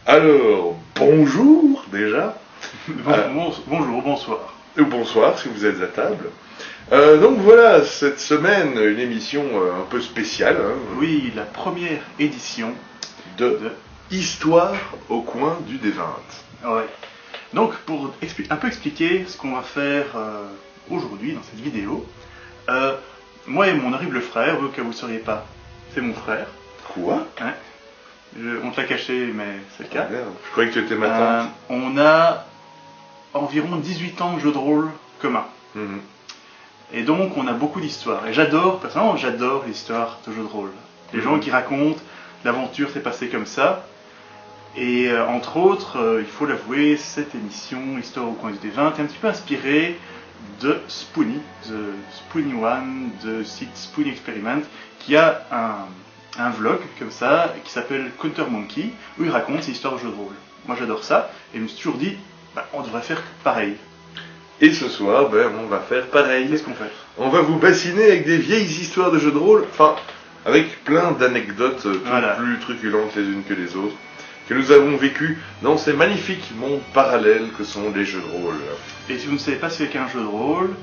Alors, bonjour déjà. Bonjour, bonsoir. Ou bonsoir si vous êtes à table. Donc voilà, cette semaine, une émission un peu spéciale. Hein, Oui, la première édition de Histoire au coin du D20. Ouais. Donc, pour un peu expliquer ce qu'on va faire aujourd'hui dans cette vidéo, moi et mon horrible frère, au cas où vous ne sauriez pas, c'est mon frère. Quoi? Hein, on te l'a caché, mais c'est le cas. Merde, je croyais que tu étais ma tante. On a environ 18 ans de jeu de rôle commun. Mhm. Et donc, on a beaucoup d'histoires. Et personnellement, j'adore l'histoire de jeu de rôle. Les gens qui racontent, l'aventure s'est passée comme ça. Et entre autres, il faut l'avouer, cette émission, Histoire au coin du D20, est un petit peu inspirée de Spoony, The Spoony One, de site Spoony Experiment, qui a un vlog comme ça, qui s'appelle Counter Monkey, où il raconte ses histoires de jeux de rôle. Moi j'adore ça, et je me suis toujours dit, on devrait faire pareil. Et ce soir, on va faire pareil. Qu'est-ce qu'on fait? On va vous bassiner avec des vieilles histoires de jeux de rôle, enfin, avec plein d'anecdotes plus truculentes les unes que les autres, que nous avons vécues dans ces magnifiques mondes parallèles que sont les jeux de rôle. Et si vous ne savez pas ce qu'est un jeu de rôle,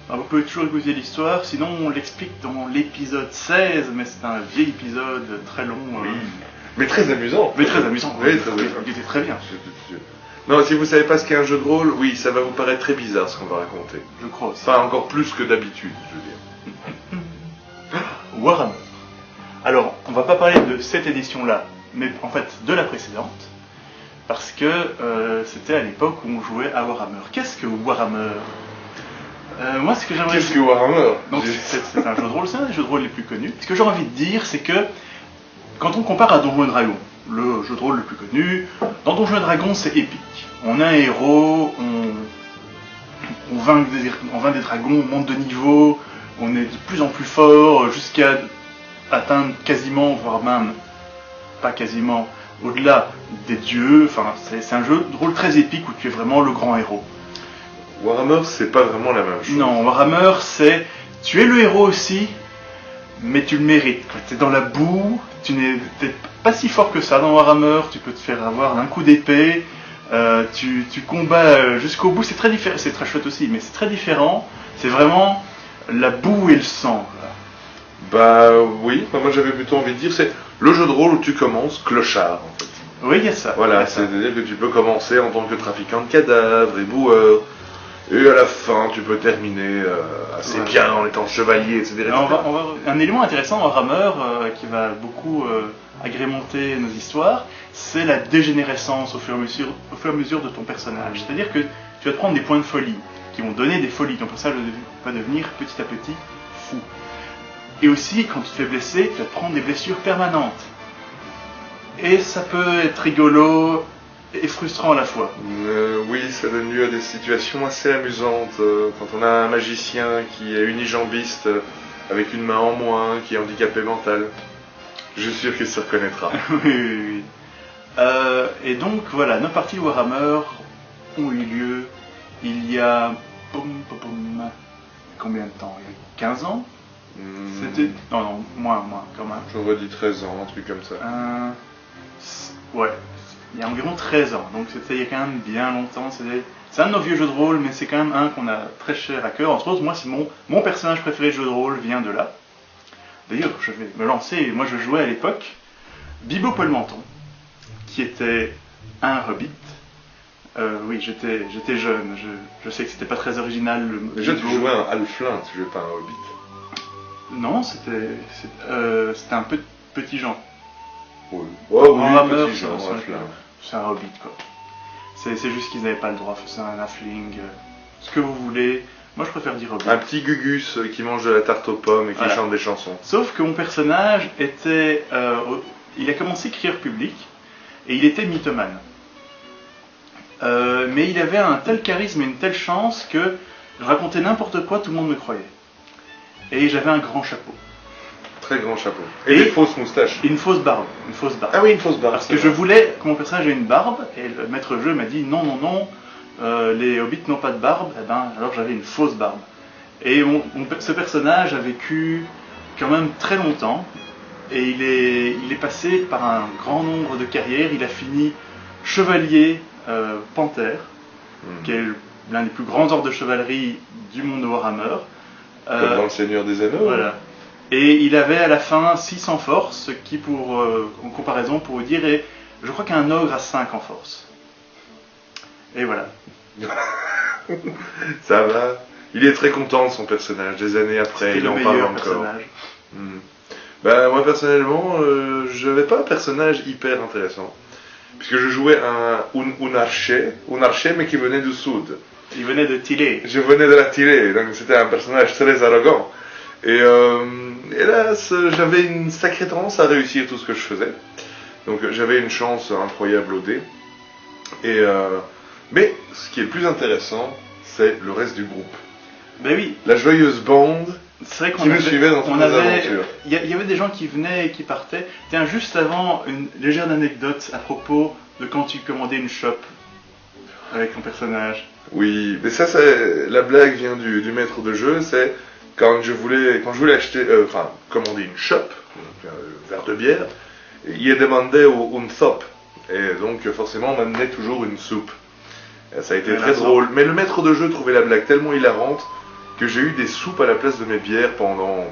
vous pouvez toujours écouter l'histoire, sinon on l'explique dans l'épisode 16, mais c'est un vieil épisode très long. Oui, mais très amusant. Mais très amusant, oui, très amusant. Il était très bien. Non, si vous savez pas ce qu'est un jeu de rôle, oui, ça va vous paraître très bizarre ce qu'on va raconter. Je crois aussi. Enfin, encore plus que d'habitude, je veux dire. Warhammer. Alors, on va pas parler de cette édition-là, mais en fait de la précédente, parce que c'était à l'époque où on jouait à Warhammer. Qu'est-ce que Warhammer? Moi, ce que j'aimerais... Qu'est-ce que Warhammer? Donc, c'est un jeu de rôle, c'est un des jeux de rôle les plus connus. Ce que j'ai envie de dire, c'est que quand on compare à Donjons et Dragons, le jeu de rôle le plus connu, dans Donjons et Dragons, c'est épique. On a un héros, on vainc des dragons, on monte de niveau, on est de plus en plus fort, jusqu'à atteindre quasiment, voire même pas quasiment, au-delà des dieux. Enfin, c'est un jeu de rôle très épique où tu es vraiment le grand héros. Warhammer, c'est pas vraiment la même chose. Non, Warhammer, c'est... Tu es le héros aussi, mais tu le mérites. Tu es dans la boue, t'es pas si fort que ça dans Warhammer, tu peux te faire avoir d'un coup d'épée, tu combats jusqu'au bout, c'est très différent, c'est très chouette aussi, mais c'est très différent, c'est vraiment la boue et le sang. Oui, moi j'avais plutôt envie de dire, c'est le jeu de rôle où tu commences clochard en fait. Oui, il y a ça. Voilà, c'est-à-dire que tu peux commencer en tant que trafiquant de cadavres et boueur, et à la fin tu peux terminer assez bien en étant chevalier, etc. Un élément intéressant dans Warhammer qui va beaucoup agrémenter nos histoires, c'est la dégénérescence au fur et à mesure de ton personnage. C'est-à-dire que tu vas te prendre des points de folie qui vont donner des folies. Ton personnage va devenir petit à petit fou. Et aussi, quand tu te fais blesser, tu vas te prendre des blessures permanentes. Et ça peut être rigolo et frustrant à la fois. Oui, ça donne lieu à des situations assez amusantes. Quand on a un magicien qui est unijambiste, avec une main en moins, qui est handicapé mental. Je suis sûr qu'il se reconnaîtra. Oui. Et donc voilà, nos parties de Warhammer ont eu lieu il y a... Combien de temps? Il y a 15 ans? C'était... Non, moins, quand même. J'aurais dit 13 ans, un truc comme ça. Ouais, il y a environ 13 ans, donc c'était il y a quand même bien longtemps. C'est un de nos vieux jeux de rôle, mais c'est quand même un qu'on a très cher à cœur. Entre autres, moi, c'est mon personnage préféré de jeu de rôle vient de là. D'ailleurs, je vais me lancer, moi je jouais à l'époque Bibo Paul Menton, qui était un hobbit. Oui, j'étais jeune, je sais que c'était pas très original. Déjà, tu jouais un halfling, tu jouais pas un hobbit. Non, c'était un petit Jean. Oui, Warhammer, petit Jean, c'est un hobbit quoi. C'est juste qu'ils n'avaient pas le droit, c'est un halfling, ce que vous voulez. Moi je préfère dire hobbit. Un petit Gugus qui mange de la tarte aux pommes et qui chante des chansons. Sauf que mon personnage était... il a commencé à écrire public et il était mythomane. Mais il avait un tel charisme et une telle chance que je racontais n'importe quoi, tout le monde me croyait. Et j'avais un grand chapeau. Très grand chapeau. Et des fausses moustaches. Une fausse barbe. Ah oui, une fausse barbe. Parce que je voulais que mon personnage ait une barbe, et le maître jeu m'a dit non, les hobbits n'ont pas de barbe, et ben alors j'avais une fausse barbe. Et ce personnage a vécu quand même très longtemps, et il est passé par un grand nombre de carrières. Il a fini chevalier panthère, qui est l'un des plus grands ordres de chevalerie du monde de Warhammer. Comme dans le Seigneur des Anneaux. Voilà. Et il avait à la fin 6 en force, ce qui en comparaison pour vous dire, et je crois qu'un ogre a 5 en force. Et voilà. Ça va. Il est très content de son personnage, des années après, il en parle encore. Bah, moi personnellement, je n'avais pas un personnage hyper intéressant. Puisque je jouais un archer, mais qui venait du sud. Il venait de Tillé. Je venais de la Tillé, donc c'était un personnage très arrogant. Et hélas, j'avais une sacrée tendance à réussir tout ce que je faisais. Donc j'avais une chance incroyable au dé. Mais ce qui est le plus intéressant, c'est le reste du groupe. Ben oui. La joyeuse bande qui nous suivait dans toutes nos aventures. Il y avait des gens qui venaient et qui partaient. Tiens, juste avant, une légère anecdote à propos de quand tu commandais une shop avec ton personnage. Oui, mais ça, la blague vient du maître de jeu, c'est quand je voulais acheter, commander une shop, un verre de bière, il demandait une soupe. Et donc forcément on m'amenait toujours une soupe. Et ça a été très drôle. Mais le maître de jeu trouvait la blague tellement hilarante que j'ai eu des soupes à la place de mes bières pendant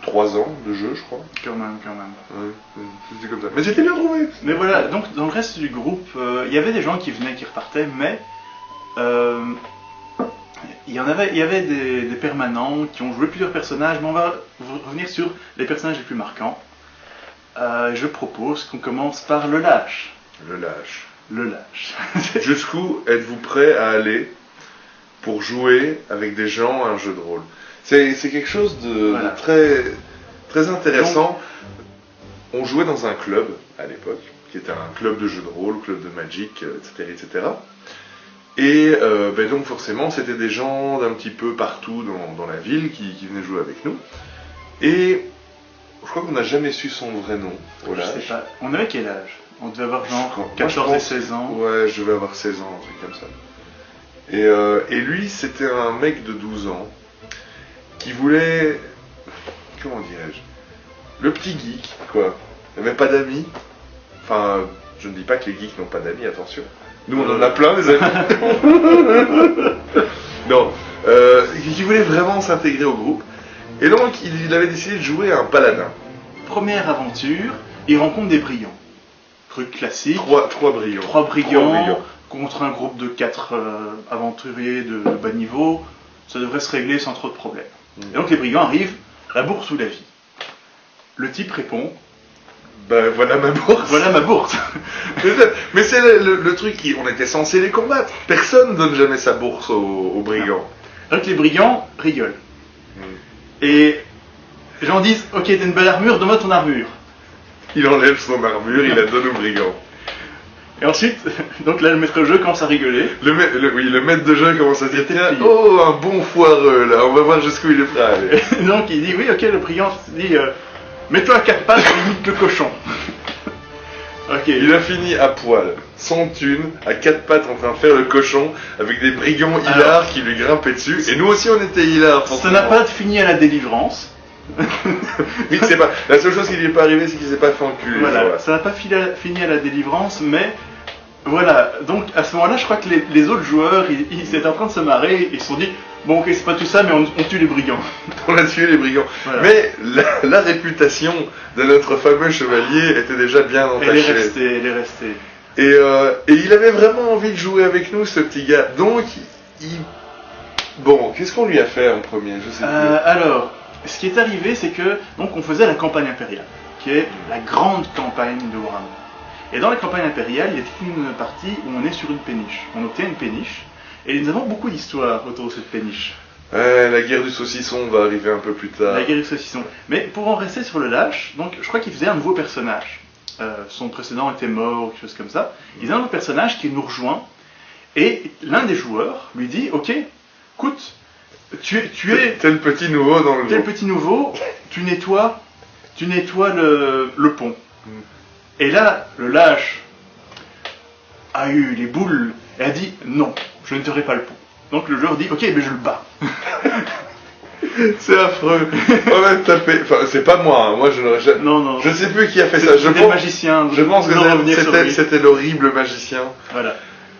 3 ans de jeu, je crois. Quand même. Ouais, c'était comme ça. Mais c'était bien trouvé. Mais voilà, donc dans le reste du groupe, il y avait des gens qui venaient, qui repartaient, mais il y avait des permanents qui ont joué plusieurs personnages, mais on va revenir sur les personnages les plus marquants. Je propose qu'on commence par le lâche. Le lâche. Jusqu'où êtes-vous prêt à aller pour jouer avec des gens à un jeu de rôle? C'est quelque chose de très, très intéressant. Donc, on jouait dans un club à l'époque, qui était un club de jeux de rôle, club de Magic, etc. Et donc forcément, c'était des gens d'un petit peu partout dans la ville qui venaient jouer avec nous. Et je crois qu'on n'a jamais su son vrai nom. Je sais pas. On avait quel âge? On devait avoir genre 14 et 16 ans. Ouais, je devais avoir 16 ans, un truc comme ça. Et lui, c'était un mec de 12 ans qui voulait... Comment dirais-je? Le petit geek, quoi. Il n'avait pas d'amis. Enfin, je ne dis pas que les geeks n'ont pas d'amis, attention. Nous, on en a plein, les amis. Non. Qui voulait vraiment s'intégrer au groupe. Et donc, il avait décidé de jouer à un paladin. Première aventure, il rencontre des brillants. Truc classique. 3 brillants. 3 brillants contre un groupe de 4 aventuriers de bas niveau. Ça devrait se régler sans trop de problèmes. Et donc, les brillants arrivent, la bourse ou la vie. Le type répond... Ben voilà ma bourse. Voilà ma bourse. Mais c'est le truc, on était censé les combattre. Personne ne donne jamais sa bourse aux brigands. Donc les brigands rigolent. Et les gens disent, ok, t'as une belle armure, donne-moi ton armure. Il enlève son armure, il la donne aux brigands. Et ensuite, donc là le maître de jeu commence à rigoler. Le maître de jeu commence à dire, tiens, oh un bon foireux là, on va voir jusqu'où il est prêt à aller. Donc il dit, oui ok, le brigand dit... mets-toi à 4 pattes et imite le cochon. Okay. Il a fini à poil, sans thune, à 4 pattes en train de faire le cochon, avec des brigands hilars qui lui grimpaient dessus. Et nous aussi on était hilars. Ça n'a pas fini à la délivrance. Oui, c'est pas. La seule chose qui lui est pas arrivée, c'est qu'il s'est pas fait enculer. Voilà, ça n'a pas fini à la délivrance, mais voilà. Donc à ce moment-là, je crois que les autres joueurs, ils étaient en train de se marrer, ils se sont dit, bon ok, c'est pas tout ça, mais on tue les brigands. On a tué les brigands. Voilà. Mais la réputation de notre fameux chevalier était déjà bien entachée. Elle est restée. Et il avait vraiment envie de jouer avec nous, ce petit gars. Donc, bon, qu'est-ce qu'on lui a fait en premier? Je sais plus. Alors, ce qui est arrivé, c'est que donc on faisait la campagne impériale, qui est la grande campagne de Warhammer. Et dans la campagne impériale, il y a toute une partie où on est sur une péniche. On obtient une péniche, et nous avons beaucoup d'histoires autour de cette péniche. La guerre du saucisson va arriver un peu plus tard. La guerre du saucisson. Mais pour en rester sur le lâche, donc je crois qu'il faisait un nouveau personnage. Son précédent était mort, ou quelque chose comme ça. Il faisait un nouveau personnage qui nous rejoint. Et l'un des joueurs lui dit, ok, écoute, tu es... T'es le petit nouveau dans le T'es le petit nouveau, tu nettoies le pont. Et là, le lâche a eu les boules et a dit, non, je ne nettoierai pas le pont. Donc le joueur dit, ok, mais je le bats. C'est affreux. Enfin, c'est pas moi. Hein. Moi, je n'aurais jamais. Non. Je sais plus qui a fait ça. C'était le magicien. Je pense que c'était l'horrible magicien. Voilà.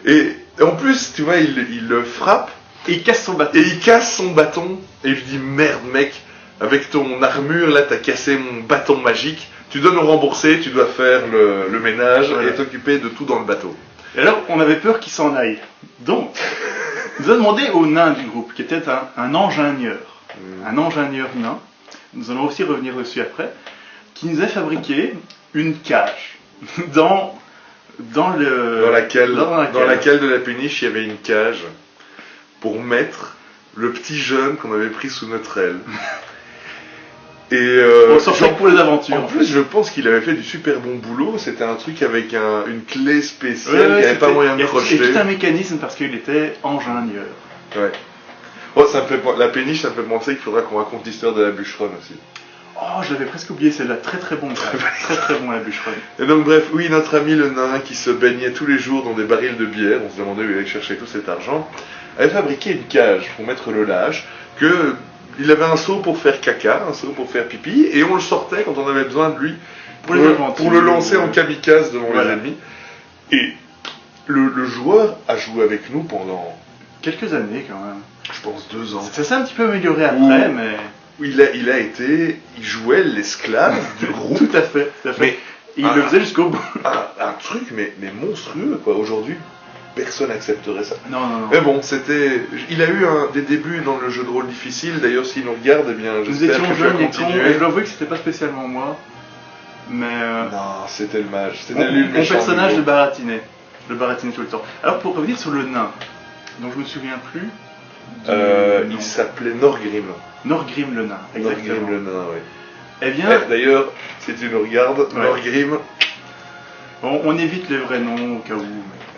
Et en plus, tu vois, il le frappe. Et il casse son bâton. Et il casse son bâton. Et je dis merde, mec. Avec ton armure, là, t'as cassé mon bâton magique. Tu dois nous rembourser. Tu dois faire le ménage et t'occuper de tout dans le bateau. Et alors, on avait peur qu'il s'en aille. Donc, il nous a demandé au nain du groupe, qui était un ingénieur. Un ingénieur nain, nous allons aussi revenir dessus après, qui nous a fabriqué une cage dans laquelle de la péniche il y avait une cage pour mettre le petit jeune qu'on avait pris sous notre aile. Et on sortait pour les aventures. En plus, je pense qu'il avait fait du super bon boulot. C'était un truc avec une clé spéciale qu'il n'y avait pas moyen de crocheter. Et tout un mécanisme parce qu'il était ingénieur. Ouais. La péniche, ça me fait penser qu'il faudra qu'on raconte l'histoire de la bûcheronne aussi. Oh, je l'avais presque oublié, celle-là. Très très bon. Très bon la bûcheronne. Et donc bref, oui, notre ami le nain qui se baignait tous les jours dans des barils de bière, on se demandait où il allait chercher tout cet argent, avait fabriqué une cage pour mettre le lâche, il avait un seau pour faire caca, un seau pour faire pipi, et on le sortait quand on avait besoin de lui pour le lancer en kamikaze devant les ennemis. Et le joueur a joué avec nous pendant... quelques années quand même. Je pense 2 ans. Ça s'est un petit peu amélioré après, mais... Il jouait l'esclave du groupe. Tout à fait. Mais il le faisait jusqu'au bout. Un truc, mais monstrueux, quoi. Aujourd'hui, personne n'accepterait ça. Non. Mais bon, il a eu des débuts dans le jeu de rôle difficile. D'ailleurs, s'il nous regarde, eh bien, j'espère que je vais continuer. Et je dois avouer que c'était pas spécialement moi. Mais... Non, c'était le mage. C'était mon personnage le baratinait. Je le baratinais tout le temps. Alors, pour revenir sur le nain, dont je me souviens plus... il s'appelait Norgrim. Norgrim le nain, exactement. Norgrim le nain, oui. Eh bien... D'ailleurs, si tu nous regardes, Norgrim... On évite les vrais noms au cas où.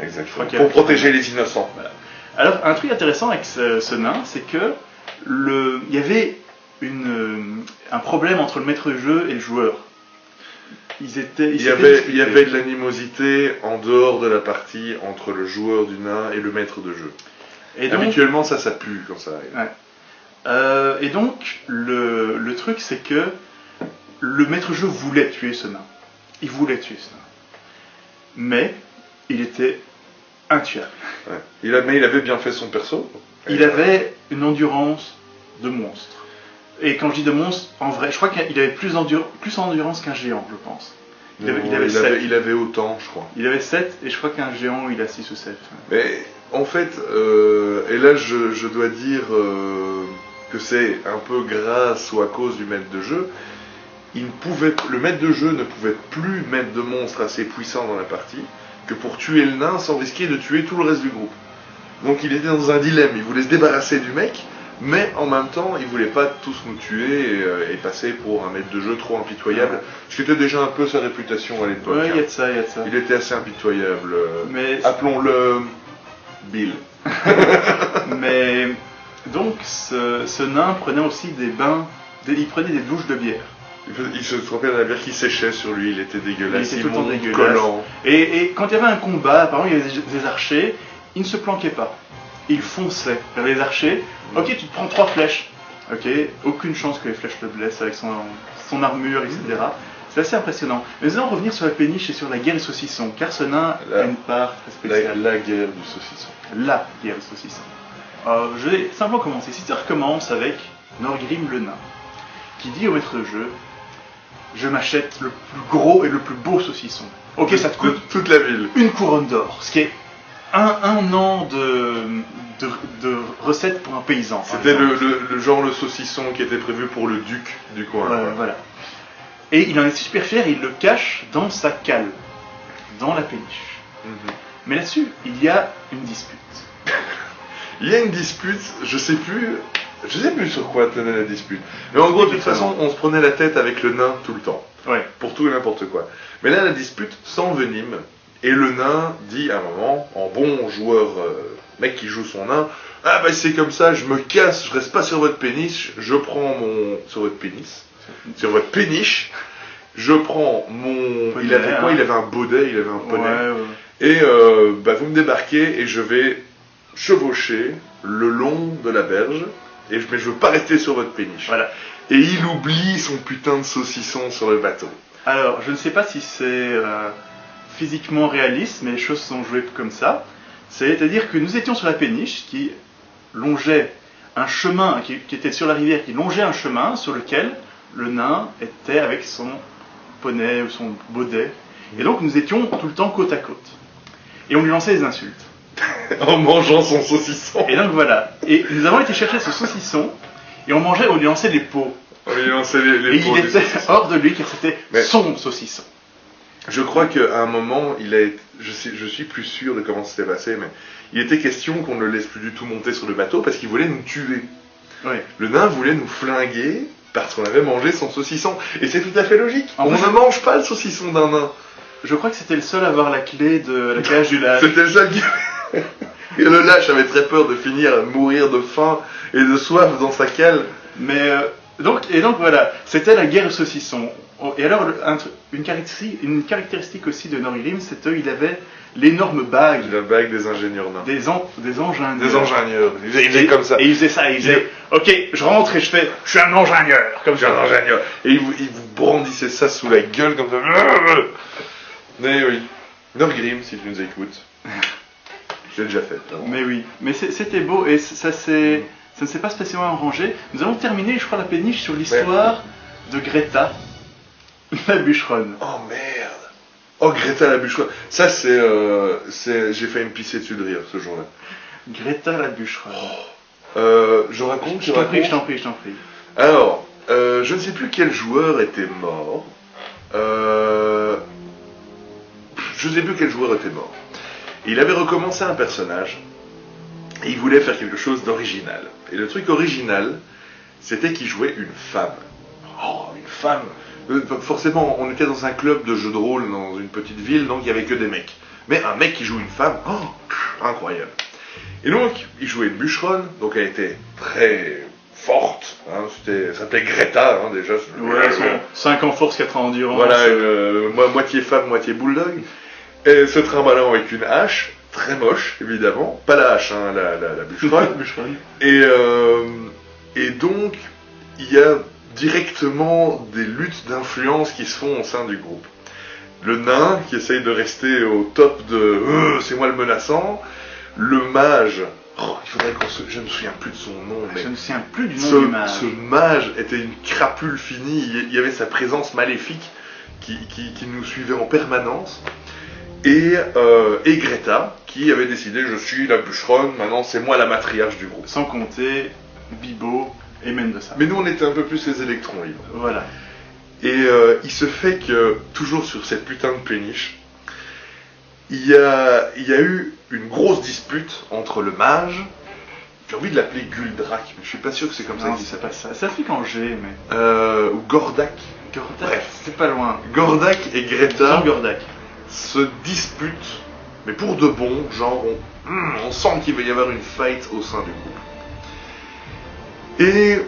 Exactement. Pour protéger les innocents. Voilà. Alors, un truc intéressant avec ce nain, c'est que il y avait un problème entre le maître de jeu et le joueur. Il y avait de l'animosité en dehors de la partie entre le joueur du nain et le maître de jeu. Et donc, habituellement, ça pue quand ça arrive. Ouais. Et donc, le truc, c'est que le maître de jeu voulait tuer ce nain. Il voulait tuer ce nain. Mais il était intuable. Ouais. Mais il avait bien fait son perso. Il avait une endurance de monstre. Et quand je dis de monstre, en vrai, je crois qu'il avait plus endurance qu'un géant, je pense. Il avait autant, je crois. Il avait 7, et je crois qu'un géant, il a 6 ou 7. Mais en fait, et là je dois dire que c'est un peu grâce ou à cause du maître de jeu, le maître de jeu ne pouvait plus mettre de monstres assez puissants dans la partie que pour tuer le nain sans risquer de tuer tout le reste du groupe. Donc il était dans un dilemme, il voulait se débarrasser du mec, mais en même temps il voulait pas tous nous tuer et passer pour un maître de jeu trop impitoyable, ce qui était déjà un peu sa réputation à l'époque. Ouais, il y a de ça. Il était assez impitoyable. Mais... appelons-le Bill. Mais donc ce nain prenait aussi des bains, il prenait des douches de bière. Il se trompait dans la bière qui séchait sur lui, il était dégueulasse, il était tout le temps dégueulasse. Collant. Et quand il y avait un combat, apparemment il y avait des archers, il ne se planquait pas. Il fonçait vers les archers. Ok, tu te prends 3 flèches. Ok, aucune chance que les flèches le blessent avec son armure, etc. C'est assez impressionnant. Mais nous allons revenir sur la péniche et sur la guerre des saucissons, car ce nain a une part très spéciale. La guerre du saucisson. La guerre du saucisson. Je vais simplement commencer. Si tu recommences avec Norgrim le nain, qui dit au maître de jeu: je m'achète le plus gros et le plus beau saucisson. Ok, ça te coûte toute la ville. Une couronne d'or, ce qui est un an de recettes pour un paysan. C'était le genre le saucisson qui était prévu pour le duc du coin. Voilà. Et il en est super fier, il le cache dans sa cale, dans la péniche. Mais là-dessus, il y a une dispute. Il y a une dispute, je sais plus Je sais plus sur quoi tenait la dispute. Mais en gros, de toute façon, on se prenait la tête avec le nain tout le temps. Ouais. Pour tout et n'importe quoi. Mais là, la dispute s'envenime. Et le nain dit à un moment, en bon joueur, mec qui joue son nain, ah bah c'est comme ça, je me casse, je reste pas sur votre péniche, je prends mon... Sur votre pénis. Sur votre péniche. Je prends mon... Poney, il avait quoi? Il avait un baudet, il avait un poney. Et bah vous me débarquez et je vais chevaucher le long de la berge. Mais je veux pas rester sur votre péniche. Voilà. Et il oublie son putain de saucisson sur le bateau. Alors, je ne sais pas si c'est physiquement réaliste, mais les choses sont jouées comme ça. C'est-à-dire que nous étions sur la péniche qui longeait un chemin, qui était sur la rivière, qui longeait un chemin sur lequel le nain était avec son poney ou son baudet. Et donc nous étions tout le temps côte à côte. Et on lui lançait des insultes. En mangeant son saucisson. Et donc voilà. Et nous avons été chercher ce saucisson et on lui lançait des pots. On lui lançait les et pots. Il était hors de lui car c'était son saucisson. Je crois qu'à un moment, je suis plus sûr de comment c'était passé, mais il était question qu'on ne le laisse plus du tout monter sur le bateau parce qu'il voulait nous tuer. Ouais. Le nain voulait nous flinguer parce qu'on avait mangé son saucisson. Et c'est tout à fait logique. On ne mange pas le saucisson d'un nain. Je crois que c'était le seul à avoir la clé de la cage du lâche. C'était le seul qui... Et le lâche avait très peur de finir à mourir de faim et de soif dans sa cale. Mais donc voilà, c'était la guerre du saucisson. Et alors une caractéristique aussi de Noririm, c'est qu'il avait l'énorme bague. La bague des ingénieurs nains. Des ingénieurs. Des ingénieurs. Il faisait comme ça. Et il faisait ça, il faisait ok, je rentre et je suis un ingénieur. Comme ça. Un ingénieur. Et il vous brandissait ça sous la gueule comme ça. Mais oui. Noririm, si tu nous écoutes. J'ai déjà fait. Mais oui, mais c'était beau et ça ne s'est pas spécialement arrangé. Nous allons terminer, je crois, la péniche sur l'histoire de Greta, la bûcheronne. Oh merde. Oh Greta la bûcheronne. Ça j'ai failli me pisser dessus de rire ce jour-là. Greta la bûcheronne. Je raconte. Je t'en prie. Alors, je ne sais plus quel joueur était mort. Il avait recommencé un personnage et il voulait faire quelque chose d'original. Et le truc original, c'était qu'il jouait une femme. Oh, une femme. Forcément, on était dans un club de jeux de rôle dans une petite ville, donc il n'y avait que des mecs. Mais un mec qui joue une femme, incroyable. Et donc, il jouait une bûcheronne, donc elle était très forte. Hein, ça s'appelait Greta, hein, déjà. Ouais, 5 en force, 4 en endurance. Voilà, moitié femme, moitié bulldog. Et se trimballant avec une hache, très moche, évidemment. Pas la hache, hein, la bûcheronne. Et donc, il y a directement des luttes d'influence qui se font au sein du groupe. Le nain, qui essaye de rester au top de « c'est moi le menaçant ». Le mage, il faudrait je ne me souviens plus de son nom. Mais je ne me souviens plus du nom du mage. Ce mage était une crapule finie, il y avait sa présence maléfique qui nous suivait en permanence. Et Greta, qui avait décidé, je suis la bûcheronne, maintenant c'est moi la matriarche du groupe. Sans compter Bibo et Mendoza. Mais nous on était un peu plus les électrons libres. Voilà. Et il se fait que, toujours sur cette putain de péniche, il y a eu une grosse dispute entre le mage, j'ai envie de l'appeler Guldrak, mais je suis pas sûr que c'est comme ça qu'il s'appelle. Ça fait qu'en G, mais... ou Gordak. Bref, c'est pas loin. Gordak et Greta Gordak se disputent, mais pour de bon, genre on sent qu'il va y avoir une fight au sein du groupe. Et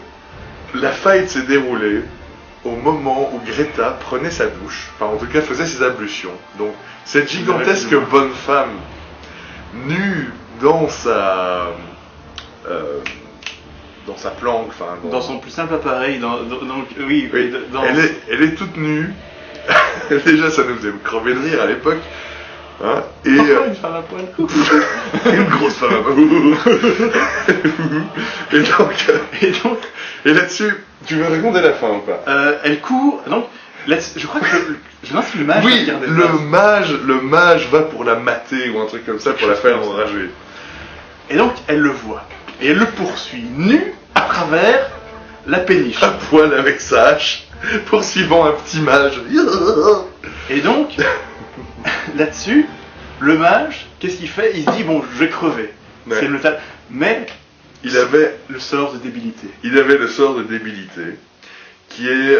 la fight s'est déroulée au moment où Greta prenait sa douche, enfin en tout cas faisait ses ablutions. Donc cette gigantesque bonne femme, nue dans sa planque, enfin dans son plus simple appareil, oui. Elle est toute nue. Déjà ça nous faisait crever de rire à l'époque. Hein, et une femme à poil. Une grosse femme à poil. Et là-dessus, tu veux raconter la fin ou pas? Elle court, donc je crois que je lance le mage. Oui, le mage va pour la mater ou un truc comme ça, pour la faire enrager. Et donc elle le voit et elle le poursuit nu à travers la péniche. À poil avec sa hache, poursuivant un petit mage. Et donc là-dessus, le mage, qu'est-ce qu'il fait? Il se dit bon, je vais crever. Ouais. Mais il avait le sort de débilité. Il avait le sort de débilité, qui est,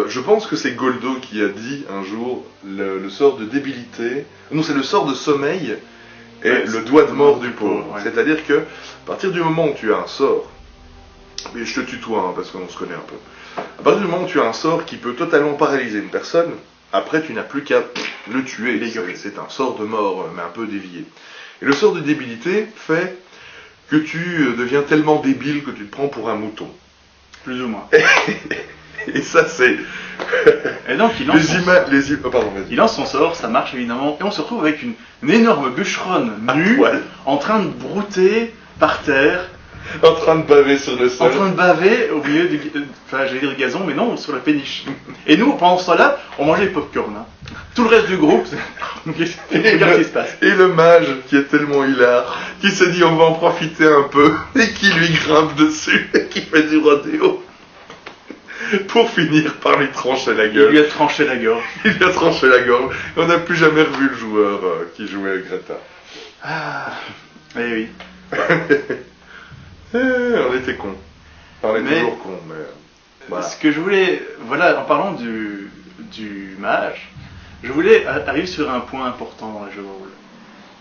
je pense que c'est Goldo qui a dit un jour, le sort de débilité, non, c'est le sort de sommeil et le doigt de mort du pauvre. Ouais. C'est-à-dire que, à partir du moment où tu as un sort, et je te tutoie hein, parce qu'on se connaît un peu, à partir du moment où tu as un sort qui peut totalement paralyser une personne, après tu n'as plus qu'à le tuer, c'est un sort de mort, mais un peu dévié. Et le sort de débilité fait que tu deviens tellement débile que tu te prends pour un mouton. Plus ou moins. Et ça c'est... Et donc il lance, il lance son sort, ça marche évidemment, et on se retrouve avec une énorme bûcheronne nue, en train de brouter par terre. En train de baver sur le sol. En train de baver au milieu du... Enfin, j'allais dire gazon, mais non, sur la péniche. Et nous, pendant ce temps-là, on mangeait les pop-corn. Hein. Tout le reste du groupe, regarde ce qui se passe. Et le mage, qui est tellement hilar, qui se dit on va en profiter un peu, et qui lui grimpe dessus, et qui fait du rodéo. Pour finir par lui trancher la gueule. Il lui a tranché la gorge. Il lui a tranché la gorge. Et on n'a plus jamais revu le joueur qui jouait avec Greta. Ah, eh oui. On était cons. On est toujours cons, mais... Voilà. Ce que je voulais... Voilà, en parlant du mage, je voulais arriver sur un point important dans le jeu de rôle.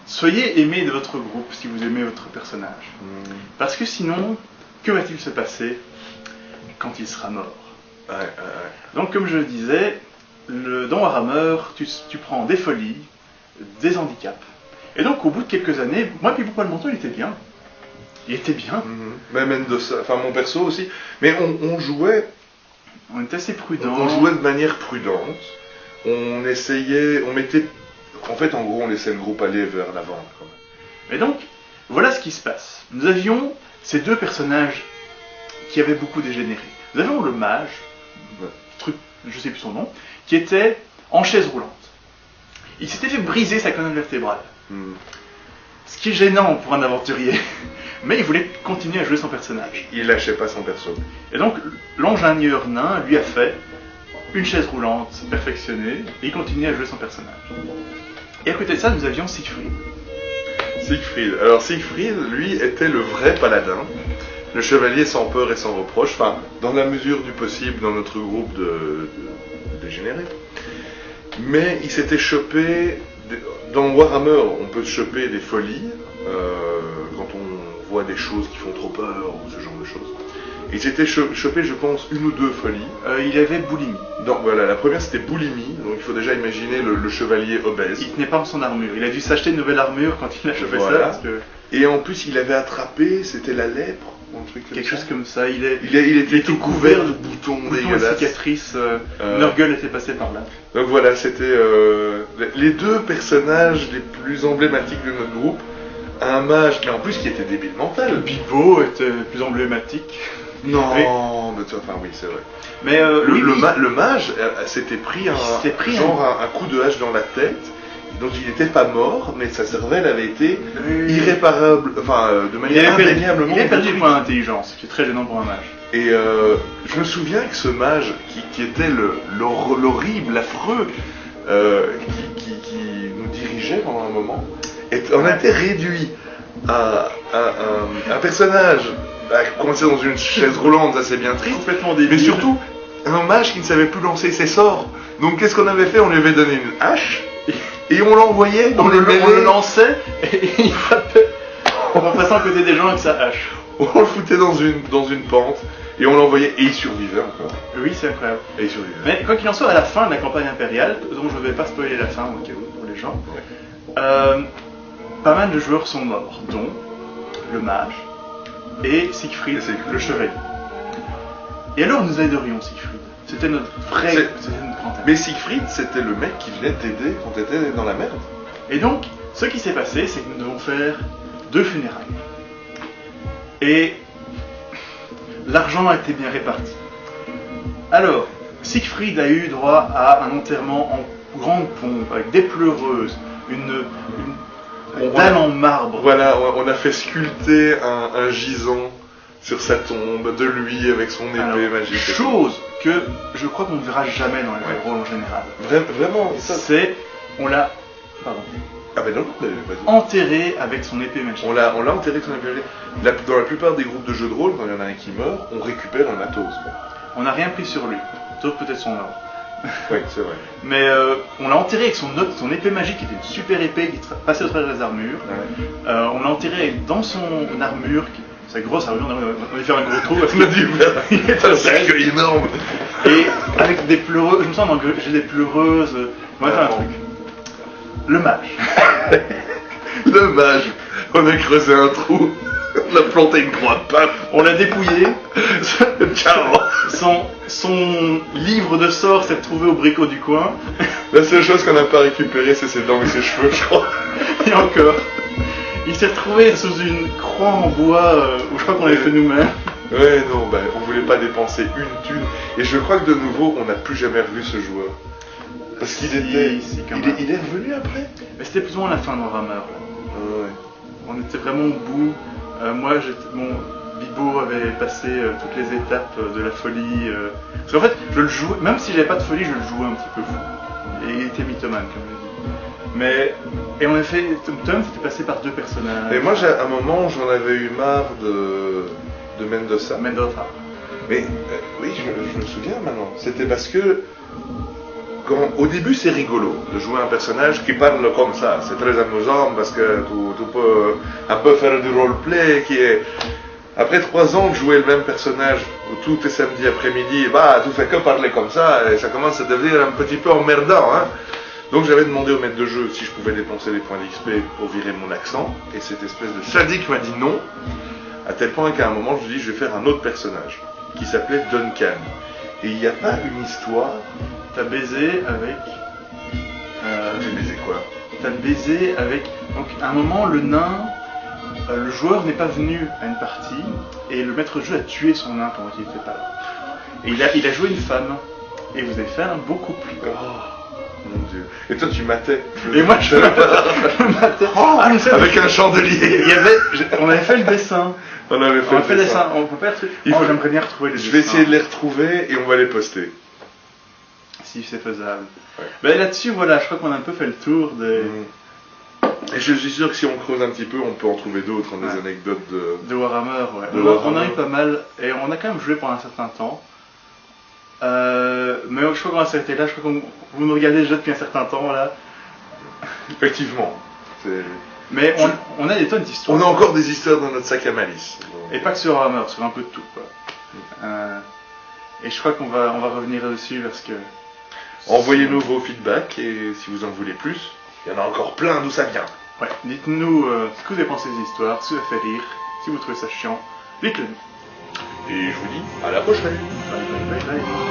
Soyez aimés de votre groupe si vous aimez votre personnage. Parce que sinon, que va-t-il se passer quand il sera mort? Donc, comme je le disais, dans Warhammer, tu prends des folies, des handicaps. Et donc, au bout de quelques années, moi, puis pourquoi le menton, il était bien. Il était bien. Même de ça, enfin mon perso aussi. Mais on jouait. On était assez prudent. On jouait de manière prudente. On essayait, on mettait. En fait, en gros, on laissait le groupe aller vers l'avant. Et donc, voilà ce qui se passe. Nous avions ces deux personnages qui avaient beaucoup dégénéré. Nous avions le mage, truc, je sais plus son nom, qui était en chaise roulante. Il s'était fait briser sa colonne vertébrale. Ce qui est gênant pour un aventurier. Mais il voulait continuer à jouer son personnage. Il lâchait pas son perso. Et donc, l'ingénieur nain lui a fait une chaise roulante perfectionnée, et il continuait à jouer son personnage. Et à côté de ça, nous avions Siegfried. Alors Siegfried, lui, était le vrai paladin, le chevalier sans peur et sans reproche, enfin, dans la mesure du possible dans notre groupe de dégénérés. Mais il s'était chopé, dans Warhammer, on peut se choper des folies, quand on voit des choses qui font trop peur, ou ce genre de choses. Il s'était chopé, je pense, une ou deux folies. Il avait boulimie. Donc voilà, la première c'était boulimie, donc il faut déjà imaginer le chevalier obèse. Il tenait pas en son armure, il a dû s'acheter une nouvelle armure quand il a chopé ça. Parce que... Et en plus il avait attrapé, c'était la lèpre, un truc comme quelque ça. chose comme ça, il était tout couvert de boutons dégueulasses. De cicatrices, leur gueule était passée par là. Donc voilà, c'était les deux personnages les plus emblématiques de notre groupe. Un mage, mais en plus qui était débile mental. Bibo était plus emblématique. Non, mais enfin oui, c'est vrai. Mais le mage s'était pris un coup de hache dans la tête, donc il n'était pas mort, mais sa cervelle avait été irréparable, enfin de manière indéniablement. Il a perdu le point d'intelligence, ce qui est très gênant pour un mage. Et je me souviens que ce mage, qui était l'horrible, l'affreux, qui nous dirigeait pendant un moment, on a été réduit à un personnage coincé dans une chaise roulante, ça c'est bien triste, complètement débile. Mais surtout, un mage qui ne savait plus lancer ses sorts. Donc qu'est-ce qu'on avait fait? On lui avait donné une hache, et on l'envoyait, on le lançait, et il frappait en passant à côté des gens avec sa hache. On le foutait dans une pente, et on l'envoyait, et il survivait encore. Oui, c'est incroyable. Et il survivait. Mais quoi qu'il en soit, à la fin de la campagne impériale, dont je ne vais pas spoiler la fin au cas où pour les gens, pas mal de joueurs sont morts, dont le mage, et Siegfried, le chevalier. Et alors nous aiderions Siegfried. C'était notre grand ami. Mais Siegfried, c'était le mec qui venait t'aider quand t'étais dans la merde. Et donc, ce qui s'est passé, c'est que nous devons faire 2 funérailles. Et l'argent a été bien réparti. Alors, Siegfried a eu droit à un enterrement en grande pompe, avec des pleureuses, une dalle en marbre. Voilà, on a fait sculpter un gisant sur sa tombe de lui avec son épée magique. Chose que je crois qu'on ne verra jamais dans les rôles en général. Vraiment, ça... C'est... On l'a... Pardon. Ah ben non, vas-y. Enterré avec son épée magique. On l'a enterré avec son épée magique. Dans la plupart des groupes de jeux de rôle, quand il y en a un qui meurt, on récupère un matos. On n'a rien pris sur lui, sauf peut-être son or. Oui, c'est vrai. Mais on l'a enterré avec son épée magique, qui était une super épée qui passait au travers des armures. Ouais. On l'a enterré dans son armure, sa grosse armure, on a dû faire un gros trou. On a dû faire un cercueil énorme. Et avec des pleureuses, je me sens j'ai des pleureuses. On va faire un truc. Le mage. Le mage. On a creusé un trou. On a planté une croix de pape. On l'a dépouillé. Ciao. Son livre de sorts s'est retrouvé au bricot du coin. La seule chose qu'on n'a pas récupérée, c'est ses dents et ses cheveux, je crois. Et encore. Il s'est retrouvé sous une croix en bois où je crois qu'on l'avait fait nous-mêmes. Ouais, non, bah, on voulait pas dépenser une thune. Et je crois que de nouveau, on n'a plus jamais revu ce joueur. Parce qu'il était. Il est revenu après. Mais c'était plus ou moins la fin de Warhammer. Ouais. On était vraiment au bout. Moi, Bibo avait passé toutes les étapes de la folie. Parce qu'en fait, je le jouais, même si j'avais pas de folie, je le jouais un petit peu fou. Et il était mythomane, comme je dis. Et en effet, Tom c'était passé par deux personnages. Et moi, à un moment, j'en avais eu marre de Mendoza. Mais oui, je me souviens maintenant. C'était parce que au début, c'est rigolo de jouer un personnage qui parle comme ça. C'est très amusant parce que tu peux un peu faire du roleplay qui est... Après 3 ans de jouer le même personnage tout est samedi après-midi, bah tu fais que parler comme ça et ça commence à devenir un petit peu emmerdant. Hein. Donc j'avais demandé au maître de jeu si je pouvais dépenser des points d'XP pour virer mon accent et cette espèce de sadique m'a dit non. À tel point qu'à un moment je lui dis je vais faire un autre personnage qui s'appelait Duncan. Et il n'y a pas une histoire. T'as baisé avec... J'ai baisé quoi? T'as baisé avec... Donc à un moment le nain, le joueur n'est pas venu à une partie et le maître de jeu a tué son nain pendant qu'il n'était pas là. Et il a joué une femme. Et vous avez fait un beau couple. Oh mon Dieu. Et toi tu matais. Et moi je matais. Oh, avec un chandelier. On avait fait le dessin. On avait fait le dessin. On peut pas être... J'aimerais bien retrouver les dessins. Je vais essayer de les retrouver et on va les poster. Si c'est faisable. Ouais. Ben là-dessus, voilà, je crois qu'on a un peu fait le tour des... Et je suis sûr que si on creuse un petit peu, on peut en trouver d'autres, des anecdotes de Warhammer, ouais. On a eu pas mal, et on a quand même joué pendant un certain temps. Mais je crois qu'on va s'arrêter là, je crois que vous nous regardez déjà depuis un certain temps, là. Effectivement. Mais on a des tonnes d'histoires. On a encore des histoires dans notre sac à malice. Et pas que sur Warhammer, sur un peu de tout, quoi. Et je crois qu'on va revenir là-dessus parce que... Envoyez-nous vos feedbacks et si vous en voulez plus, il y en a encore plein d'où ça vient. Ouais, dites-nous ce que vous avez pensé des histoires, ce qui vous a fait rire, si vous trouvez ça chiant, dites-le nous. Et je vous dis à la prochaine. Bye bye bye bye.